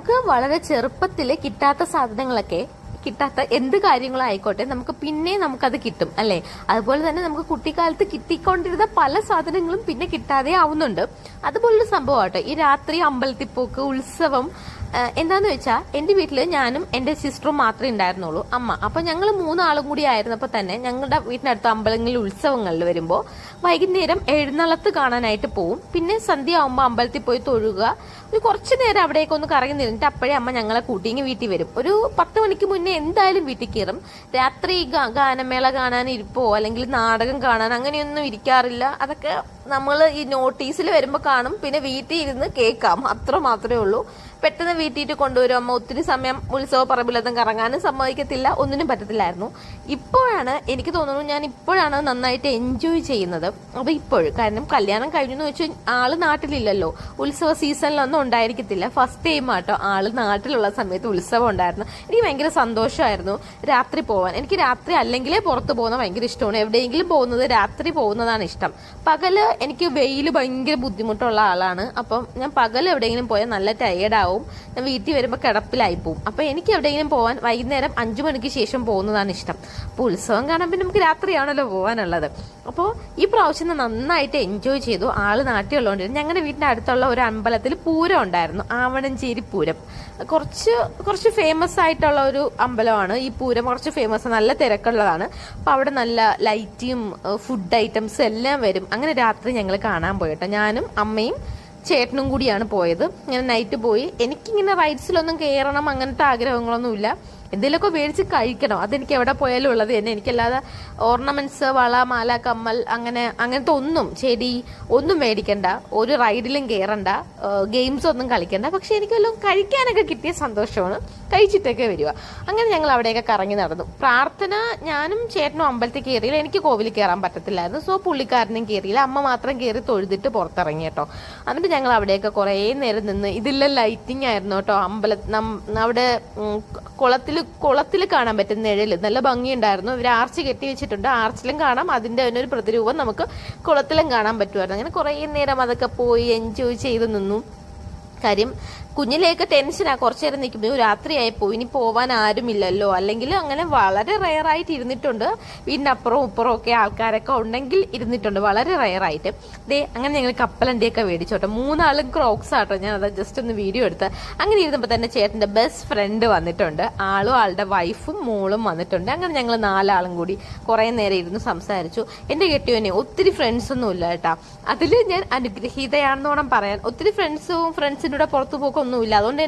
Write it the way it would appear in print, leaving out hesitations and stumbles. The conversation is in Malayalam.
നമുക്ക് വളരെ ചെറുപ്പത്തിൽ കിട്ടാത്ത സാധനങ്ങളൊക്കെ കിട്ടാത്ത എന്ത് കാര്യങ്ങളായിക്കോട്ടെ നമുക്കത് കിട്ടും അല്ലെ. അതുപോലെ തന്നെ നമുക്ക് കുട്ടിക്കാലത്ത് കിട്ടിക്കൊണ്ടിരുന്ന പല സാധനങ്ങളും പിന്നെ കിട്ടാതെ ആവുന്നുണ്ട്. അതുപോലൊരു സംഭവമാട്ടോ ഈ രാത്രി അമ്പലത്തിൽ പോക്ക്, ഉത്സവം. എന്താന്ന് വെച്ചാൽ എന്റെ വീട്ടില് ഞാനും എന്റെ സിസ്റ്ററും മാത്രമേ ഉണ്ടായിരുന്നുള്ളൂ, അമ്മ. അപ്പൊ ഞങ്ങൾ മൂന്നാളും കൂടി ആയിരുന്നപ്പോ തന്നെ ഞങ്ങളുടെ വീട്ടിനടുത്ത അമ്പലങ്ങളിൽ ഉത്സവങ്ങളിൽ വരുമ്പോ വൈകുന്നേരം എഴുന്നള്ളത്ത് കാണാനായിട്ട് പോവും. പിന്നെ സന്ധ്യ ആവുമ്പോ അമ്പലത്തിൽ പോയി തൊഴുക, ഒരു കുറച്ചു നേരം അവിടേക്ക് ഒന്ന് കറങ്ങി നിന്നിട്ട് അപ്പോഴേ അമ്മ ഞങ്ങളെ കൂട്ടിങ്ങി വീട്ടിൽ വരും. ഒരു 10 മണിക്ക് മുന്നേ എന്തായാലും വീട്ടിൽ കയറും. രാത്രി ഗാനമേള കാണാൻ ഇരിപ്പോ അല്ലെങ്കിൽ നാടകം കാണാൻ അങ്ങനെയൊന്നും ഇരിക്കാറില്ല. അതൊക്കെ നമ്മൾ ഈ നോട്ടീസിൽ വരുമ്പോ കാണും, പിന്നെ വീട്ടിൽ ഇരുന്ന് കേൾക്കാം, അത്ര മാത്രമേ ഉള്ളൂ. പെട്ടെന്ന് വീട്ടിൽ കൊണ്ടുവരും അമ്മ. ഒത്തിരി സമയം ഉത്സവ പറമ്പിലൊന്നും കറങ്ങാനും സമ്മതിക്കത്തില്ല, ഒന്നിനും പറ്റത്തില്ലായിരുന്നു. ഇപ്പോഴാണ് എനിക്ക് തോന്നുന്നു ഞാൻ ഇപ്പോഴാണ് നന്നായിട്ട് എൻജോയ് ചെയ്യുന്നത്. അത് ഇപ്പോഴും, കാരണം കല്യാണം കഴിഞ്ഞെന്ന് വെച്ചാൽ ആള് നാട്ടിലില്ലല്ലോ, ഉത്സവ സീസണിലൊന്നും ഉണ്ടായിരിക്കത്തില്ല. ഫസ്റ്റ് ടൈം ആട്ടോ ആള് നാട്ടിലുള്ള സമയത്ത് ഉത്സവം ഉണ്ടായിരുന്നു. എനിക്ക് ഭയങ്കര സന്തോഷമായിരുന്നു രാത്രി പോവാൻ. എനിക്ക് രാത്രി അല്ലെങ്കിലേ പുറത്ത് പോകുന്നത് ഭയങ്കര ഇഷ്ടമാണ്. എവിടെയെങ്കിലും പോകുന്നത് രാത്രി പോകുന്നതാണ് ഇഷ്ടം. പകല് എനിക്ക് വെയിൽ ഭയങ്കര ബുദ്ധിമുട്ടുള്ള ആളാണ്. അപ്പം ഞാൻ പകൽ എവിടെയെങ്കിലും പോയാൽ നല്ല ടയേർഡാവും. ഞാൻ വീട്ടിൽ വരുമ്പോൾ കിടപ്പിലായി പോവും. അപ്പൊ എനിക്ക് എവിടെയെങ്കിലും പോവാൻ വൈകുന്നേരം 5 മണിക്ക് ശേഷം പോകുന്നതാണ് ഇഷ്ടം. അപ്പൊ ഉത്സവം കാണാൻ പിന്നെ നമുക്ക് രാത്രിയാണല്ലോ പോകാനുള്ളത്. അപ്പോൾ ഈ പ്രാവശ്യം നന്നായിട്ട് എൻജോയ് ചെയ്തു. ആള് നാട്ടിലുള്ളതുകൊണ്ട് ഞങ്ങളുടെ വീടിന്റെ അടുത്തുള്ള ഒരു അമ്പലത്തിൽ പൂരം ഉണ്ടായിരുന്നു, ആവണഞ്ചേരി പൂരം. കുറച്ച് ഫേമസ് ആയിട്ടുള്ള ഒരു അമ്പലമാണ് ഈ പൂരം. കുറച്ച് ഫേമസ്, നല്ല തിരക്കുള്ളതാണ്. അപ്പൊ അവിടെ നല്ല ലൈറ്റും ഫുഡ് ഐറ്റംസ് എല്ലാം വരും. അങ്ങനെ രാത്രി ഞങ്ങൾ കാണാൻ പോയിട്ടോ, ഞാനും അമ്മയും ചേട്ടനും കൂടിയാണ് പോയത്. ഞാൻ നൈറ്റ് പോയി. എനിക്കിങ്ങനെ റൈഡ്സിലൊന്നും കയറണം അങ്ങനത്തെ ആഗ്രഹങ്ങളൊന്നുമില്ല. എന്തെങ്കിലുമൊക്കെ മേടിച്ച് കഴിക്കണം, അതെനിക്ക് എവിടെ പോയാലും ഉള്ളത് തന്നെ. എനിക്കല്ലാതെ ഓർണമെന്റ്സ്, വള, മാല, കമ്മൽ അങ്ങനത്തെ ഒന്നും, ചെടി ഒന്നും മേടിക്കണ്ട, ഒരു റൈഡിലും കയറണ്ട, ഗെയിംസ് ഒന്നും കളിക്കണ്ട. പക്ഷെ എനിക്കെല്ലാം കഴിക്കാനൊക്കെ കിട്ടിയ സന്തോഷമാണ്. കഴിച്ചിട്ടൊക്കെ വരിക. അങ്ങനെ ഞങ്ങൾ അവിടെയൊക്കെ കറങ്ങി നടന്നു. പ്രാർത്ഥന ഞാനും ചേട്ടനും അമ്പലത്തിൽ കയറിയില്ല, എനിക്ക് കോവിലിൽ കയറാൻ പറ്റത്തില്ലായിരുന്നു. സോ പുള്ളിക്കാരനും കയറിയില്ല, അമ്മ മാത്രം കയറി തൊഴുതിട്ട് പുറത്തിറങ്ങി കേട്ടോ. എന്നിട്ട് ഞങ്ങൾ അവിടെയൊക്കെ കുറേ നേരം നിന്ന്. ഇതില്ല ലൈറ്റിംഗ് ആയിരുന്നു കേട്ടോ അവിടെ കുളത്തിൽ കാണാൻ പറ്റുന്ന നിഴല് നല്ല ഭംഗിയുണ്ടായിരുന്നു. ഇവർ ആർച്ച് കെട്ടി വെച്ചിട്ടുണ്ട്, ആർച്ചിലും കാണാം, അതിന്റെ തന്നെ ഒരു പ്രതിരൂപം നമുക്ക് കുളത്തിലും കാണാൻ പറ്റുമായിരുന്നു. അങ്ങനെ കുറേ നേരം അതൊക്കെ പോയി എൻജോയ് ചെയ്ത് നിന്നു. കാര്യം കുഞ്ഞിലേക്ക് ടെൻഷനാ, കുറച്ചു നേരം നിൽക്കുമ്പോൾ രാത്രിയായി പോയി, ഇനി പോവാൻ ആരുമില്ലല്ലോ. അല്ലെങ്കിൽ അങ്ങനെ വളരെ റയറായിട്ട് ഇരുന്നിട്ടുണ്ട്. വീടിന്റെ അപ്പുറവും ഇപ്പുറവും ഒക്കെ ആൾക്കാരൊക്കെ ഉണ്ടെങ്കിൽ ഇരുന്നിട്ടുണ്ട്, വളരെ റയറായിട്ട്. അങ്ങനെ ഞങ്ങൾ കപ്പലണ്ടിയൊക്കെ മേടിച്ചോട്ടെ. 3 ആളും ക്രോക്സ് ആട്ടോ. ഞാൻ അത് ജസ്റ്റ് ഒന്ന് വീഡിയോ എടുത്ത്. അങ്ങനെ ഇരുന്നപ്പോൾ തന്നെ ചേട്ടന്റെ ബെസ്റ്റ് ഫ്രണ്ട് വന്നിട്ടുണ്ട്, ആളും ആളുടെ വൈഫും മോളും വന്നിട്ടുണ്ട്. അങ്ങനെ ഞങ്ങൾ 4 ആളും കൂടി കുറെ നേരം ഇരുന്ന് സംസാരിച്ചു. എന്റെ കെട്ടിയോനെ ഒത്തിരി ഫ്രണ്ട്സ് ഒന്നും ഇല്ല കേട്ടാ, അതിൽ ഞാൻ അനുഗ്രഹീതയാണെന്നോണം പറയാൻ. ഒത്തിരി ഫ്രണ്ട്സിൻ്റെ കൂടെ പുറത്തു പോക്കൊന്നുമില്ല, അതുകൊണ്ട്